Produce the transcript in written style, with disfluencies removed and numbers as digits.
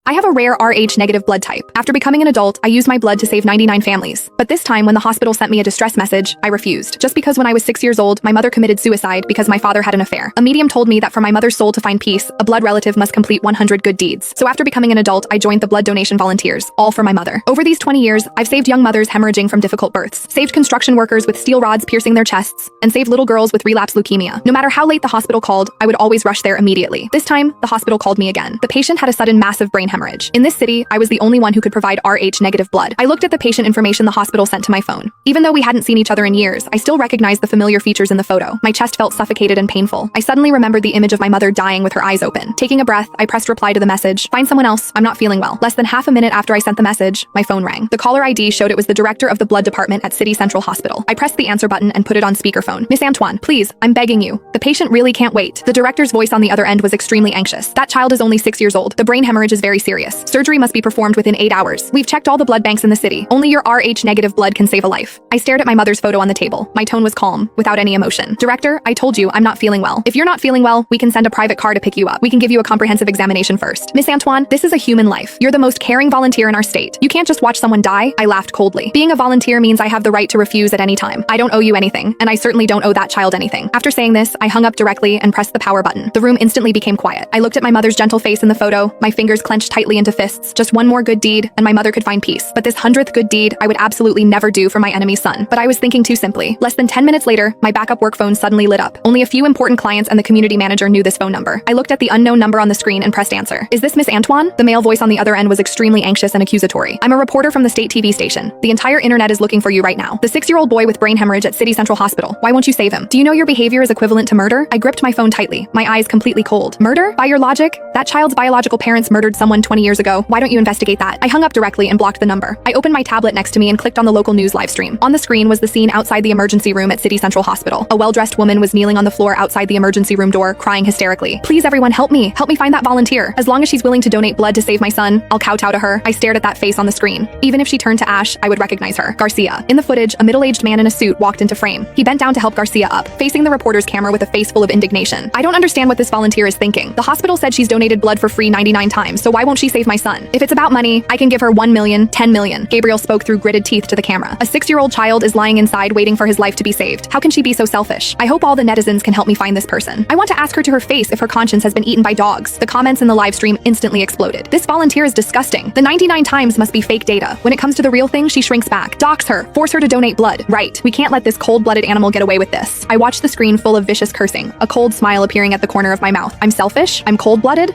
I have a rare Rh-negative blood type. After becoming an adult, I used my blood to save 99 families. But this time, when the hospital sent me a distress message, I refused. Just because when I was 6 years old, my mother committed suicide because my father had an affair. A medium told me that for my mother's soul to find peace, a blood relative must complete 100 good deeds. So after becoming an adult, I joined the blood donation volunteers, all for my mother. Over these 20 years, I've saved young mothers hemorrhaging from difficult births, saved construction workers with steel rods piercing their chests, and saved little girls with relapse leukemia. No matter how late the hospital called, I would always rush there immediately. This time, the hospital called me again. The patient had a sudden massive brain hemorrhage. In this city, I was the only one who could provide Rh-negative blood. I looked at the patient information the hospital sent to my phone. Even though we hadn't seen each other in years, I still recognized the familiar features in the photo. My chest felt suffocated and painful. I suddenly remembered the image of my mother dying with her eyes open. Taking a breath, I pressed reply to the message. Find someone else, I'm not feeling well. Less than half a minute after I sent the message, my phone rang. The caller ID showed it was the director of the blood department at City Central Hospital. I pressed the answer button and put it on speakerphone. Miss Antoine, please, I'm begging you. The patient really can't wait. The director's voice on the other end was extremely anxious. That child is only 6 years old. The brain hemorrhage is very serious. Surgery must be performed within 8 hours. We've checked all the blood banks in the city. Only your Rh-negative blood can save a life. I stared at my mother's photo on the table. My tone was calm, without any emotion. Director, I told you I'm not feeling well. If you're not feeling well, we can send a private car to pick you up. We can give you a comprehensive examination first. Miss Antoine, this is a human life. You're the most caring volunteer in our state. You can't just watch someone die. I laughed coldly. Being a volunteer means I have the right to refuse at any time. I don't owe you anything, and I certainly don't owe that child anything. After saying this, I hung up directly and pressed the power button. The room instantly became quiet. I looked at my mother's gentle face in the photo, my fingers clenched tightly into fists. Just one more good deed, and my mother could find peace. But this 100th good deed, I would absolutely never do for my enemy's son. But I was thinking too simply. Less than 10 minutes later, my backup work phone suddenly lit up. Only a few important clients and the community manager knew this phone number. I looked at the unknown number on the screen and pressed answer. Is this Miss Antoine? The male voice on the other end was extremely anxious and accusatory. I'm a reporter from the state TV station. The entire internet is looking for you right now. The 6-year-old boy with brain hemorrhage at City Central Hospital. Why won't you save him? Do you know your behavior is equivalent to murder? I gripped my phone tightly, my eyes completely cold. Murder? By your logic, that child's biological parents murdered someone 20 years ago. Why don't you investigate that? I hung up directly and blocked the number. I opened my tablet next to me and clicked on the local news live stream. On the screen was the scene outside the emergency room at City Central Hospital. A well-dressed woman was kneeling on the floor outside the emergency room door, crying hysterically. Please everyone, help me. Help me find that volunteer. As long as she's willing to donate blood to save my son, I'll kowtow to her. I stared at that face on the screen. Even if she turned to ash, I would recognize her. Garcia. In the footage, a middle-aged man in a suit walked into frame. He bent down to help Garcia up, facing the reporter's camera with a face full of indignation. I don't understand what this volunteer is thinking. The hospital said she's donated blood for free 99 times, so why won't she save my son? If it's about money, I can give her 1 million, 10 million. Gabriel spoke through gritted teeth to the camera. A 6-year-old child is lying inside waiting for his life to be saved. How can she be so selfish? I hope all the netizens can help me find this person. I want to ask her to her face if her conscience has been eaten by dogs. The comments in the live stream instantly exploded. This volunteer is disgusting. The 99 times must be fake data. When it comes to the real thing, she shrinks back. Dox her. Force her to donate blood. Right. We can't let this cold-blooded animal get away with this. I watched the screen full of vicious cursing, a cold smile appearing at the corner of my mouth. I'm selfish? I'm cold-blooded?